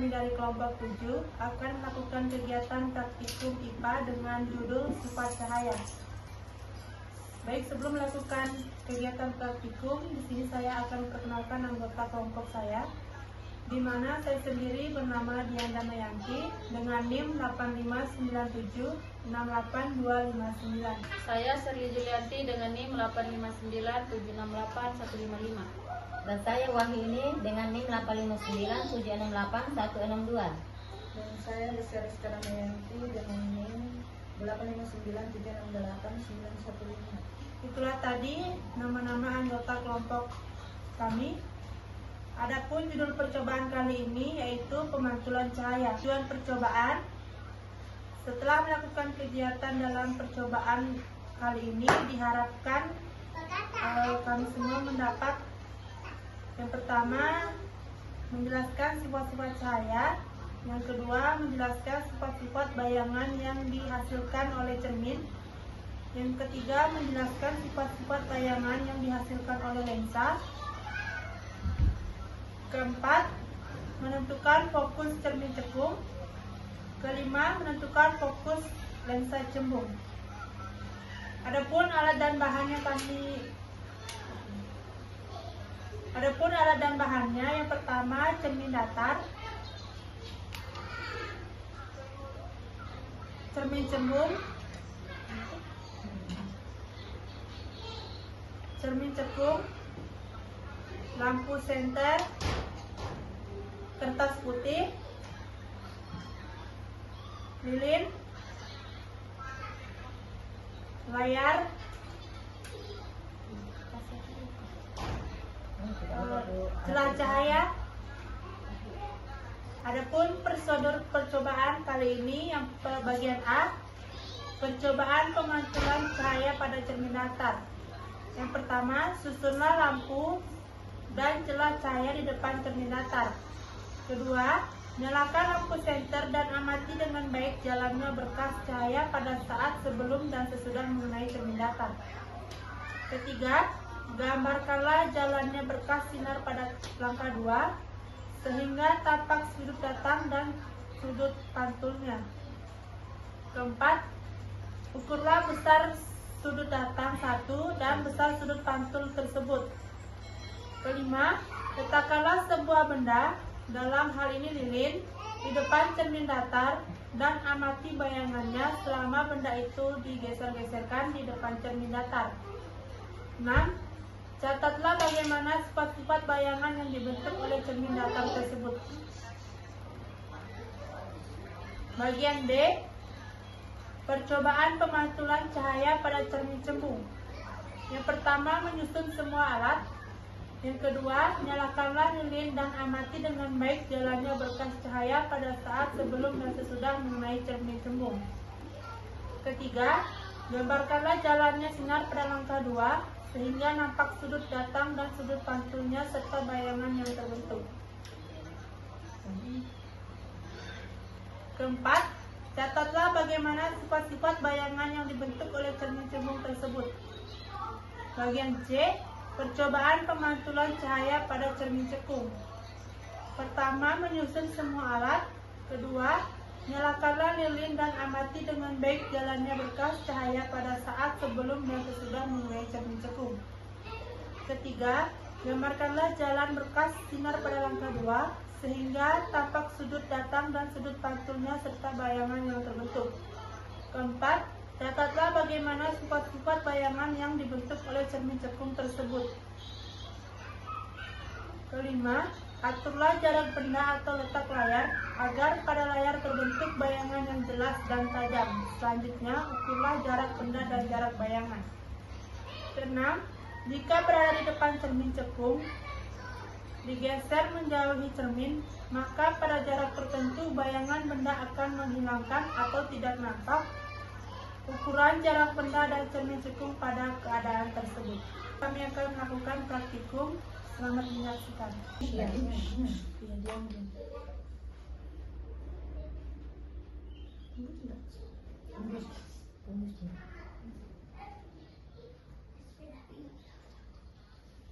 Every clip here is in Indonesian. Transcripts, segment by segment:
kami dari kelompok 7 akan melakukan kegiatan praktikum IPA dengan judul sifat cahaya. Baik, sebelum melakukan kegiatan praktikum, di sini saya akan memperkenalkan anggota kelompok saya, di mana saya sendiri bernama Dian Damayanti dengan NIM 859768259. Saya Sri Julianti dengan NIM 859768155. Dan saya Wahyuni dengan NIM 859768162. Dan saya Lestari Damayanti dengan NIM 85976889115. Itulah tadi nama-nama anggota kelompok kami. Adapun judul percobaan kali ini yaitu pemantulan cahaya. Tujuan percobaan, setelah melakukan kegiatan dalam percobaan kali ini, diharapkan kami semua mendapat yang pertama menjelaskan sifat-sifat cahaya, yang kedua menjelaskan sifat-sifat bayangan yang dihasilkan oleh cermin, yang ketiga menjelaskan sifat-sifat bayangan yang dihasilkan oleh lensa, keempat menentukan fokus cermin cekung, kelima menentukan fokus lensa cembung. Adapun alat dan bahannya yang pertama cermin datar, cermin cembung, cermin cekung, lampu senter, kertas putih, lilin, layar, celah cahaya. Adapun prosedur percobaan kali ini yang bagian A, percobaan pemantulan cahaya pada cermin datar. Yang pertama, susunlah lampu dan celah cahaya di depan cermin datar. Kedua, nyalakan lampu senter dan amati dengan baik jalannya berkas cahaya pada saat sebelum dan sesudah mengenai cermin datar. Ketiga, gambarkanlah jalannya berkas sinar pada langkah 2 sehingga tampak sudut datang dan sudut pantulnya. Keempat, ukurlah besar sudut datang 1 dan besar sudut pantul tersebut. Kelima, letakkanlah sebuah benda, dalam hal ini lilin, di depan cermin datar dan amati bayangannya selama benda itu digeser-geserkan di depan cermin datar. 6. Catatlah bagaimana sifat-sifat bayangan yang dibentuk oleh cermin datar tersebut. Bagian B, percobaan pemantulan cahaya pada cermin cembung. Yang pertama, menyusun semua alat. Yang kedua, nyalakanlah lilin dan amati dengan baik jalannya berkas cahaya pada saat sebelum dan sesudah mengenai cermin cembung. Ketiga, gambarkanlah jalannya sinar pada langkah 2 sehingga nampak sudut datang dan sudut pantulnya serta bayangan yang terbentuk. Keempat, catatlah bagaimana sifat-sifat bayangan yang dibentuk oleh cermin cembung tersebut. Bagian C, percobaan pemantulan cahaya pada cermin cekung. Pertama, menyusun semua alat. Kedua, nyalakanlah lilin dan amati dengan baik jalannya berkas cahaya pada saat sebelum dan sesudah mengenai cermin cekung. Ketiga, gambarkanlah jalan berkas sinar pada langkah 2 sehingga tampak sudut datang dan sudut pantulnya serta bayangan yang terbentuk. Keempat, catatlah bagaimana sifat-sifat bayangan yang dibentuk oleh cermin cekung tersebut. Kelima, aturlah jarak benda atau letak layar agar pada layar terbentuk bayangan yang jelas dan tajam. Selanjutnya, ukurlah jarak benda dan jarak bayangan. Keenam, jika berada di depan cermin cekung, digeser menjauhi cermin, maka pada jarak tertentu bayangan benda akan menghilangkan atau tidak nampak. Ukuran jarak benda dan cermin cekung pada keadaan tersebut. Kami akan melakukan praktikum. Selamat menyaksikan.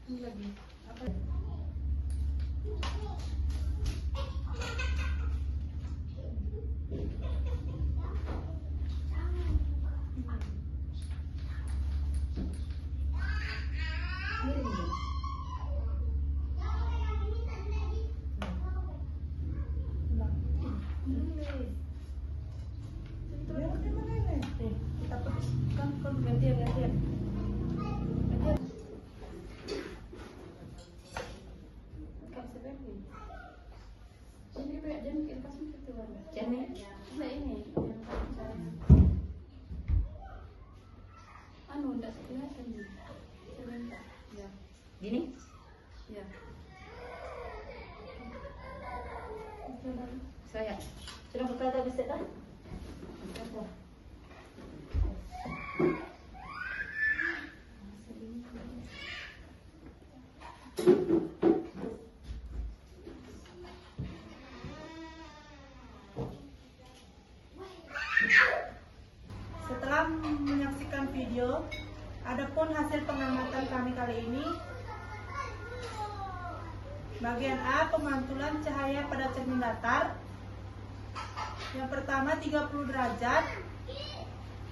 Ini lagi apa? Kita putuskan gantian. Gini? Saya sudah berkata bisa kan? Setelah menyaksikan video, adapun hasil pengamatan kami kali ini. Bagian A, pemantulan cahaya pada cermin datar. Yang pertama 30 derajat.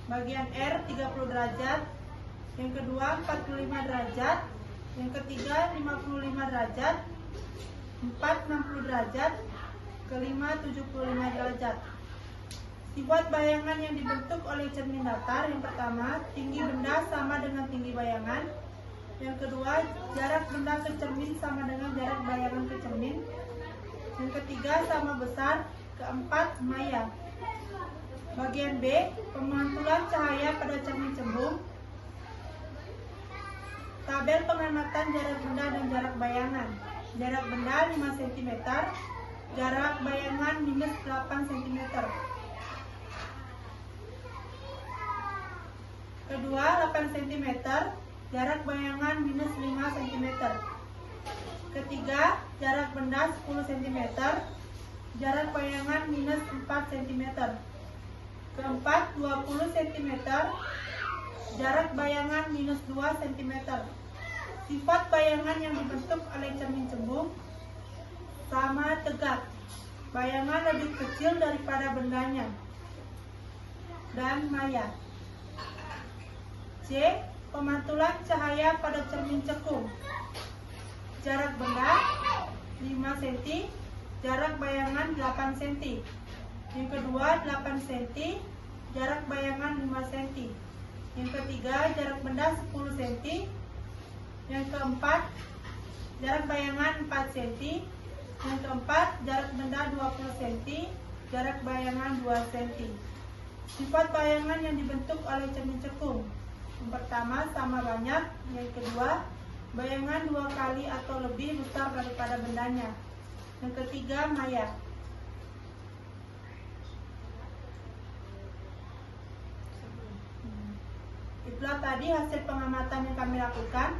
Bagian R 30 derajat. Yang kedua 45 derajat. Yang ketiga 55 derajat. 4 60 derajat. Kelima 75 derajat. Sifat bayangan yang dibentuk oleh cermin datar. Yang pertama, tinggi benda sama dengan tinggi bayangan. Yang kedua, jarak benda ke cermin sama dengan jarak bayangan ke cermin. Yang ketiga, sama besar. Keempat, maya. Bagian B, pemantulan cahaya pada cermin cembung. Tabel pengamatan jarak benda dan jarak bayangan. Jarak benda 5 cm, jarak bayangan minus 8 cm. Kedua, 8 cm, jarak bayangan minus 5 cm. Ketiga, jarak benda 10 cm, jarak bayangan minus 4 cm. Keempat, 20 cm, jarak bayangan minus 2 cm. Sifat bayangan yang dibentuk oleh cermin cembung. Sama tegak, bayangan lebih kecil daripada bendanya. Dan maya. C, pemantulan cahaya pada cermin cekung. Jarak benda 5 cm, jarak bayangan 8 cm. Yang kedua 8 cm, jarak bayangan 5 cm. Yang ketiga jarak benda 10 cm. Yang keempat jarak bayangan 4 cm. Yang keempat jarak benda 20 cm, jarak bayangan 2 cm. Sifat bayangan yang dibentuk oleh cermin cekung. Yang pertama, sama banyak. Yang kedua, bayangan 2 kali atau lebih besar daripada bendanya. Yang ketiga, maya. Itulah tadi hasil pengamatan yang kami lakukan.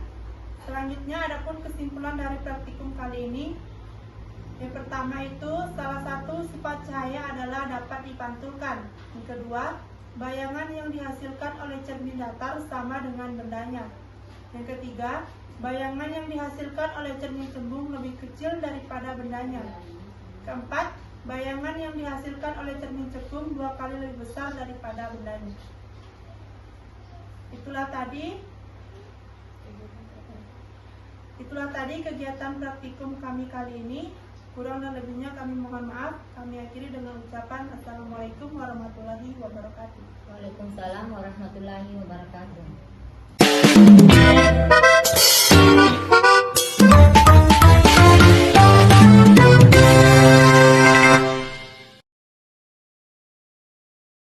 Selanjutnya, adapun kesimpulan dari praktikum kali ini. Yang pertama itu, salah satu sifat cahaya adalah dapat dipantulkan. Yang kedua, bayangan yang dihasilkan oleh cermin datar sama dengan bendanya. Yang ketiga, bayangan yang dihasilkan oleh cermin cembung lebih kecil daripada bendanya. Keempat, bayangan yang dihasilkan oleh cermin cekung 2 kali lebih besar daripada bendanya. Itulah tadi kegiatan praktikum kami kali ini. Kurang dan lebihnya kami mohon maaf. Kami akhiri dengan ucapan Assalamualaikum warahmatullahi wabarakatuh. Waalaikumsalam warahmatullahi wabarakatuh.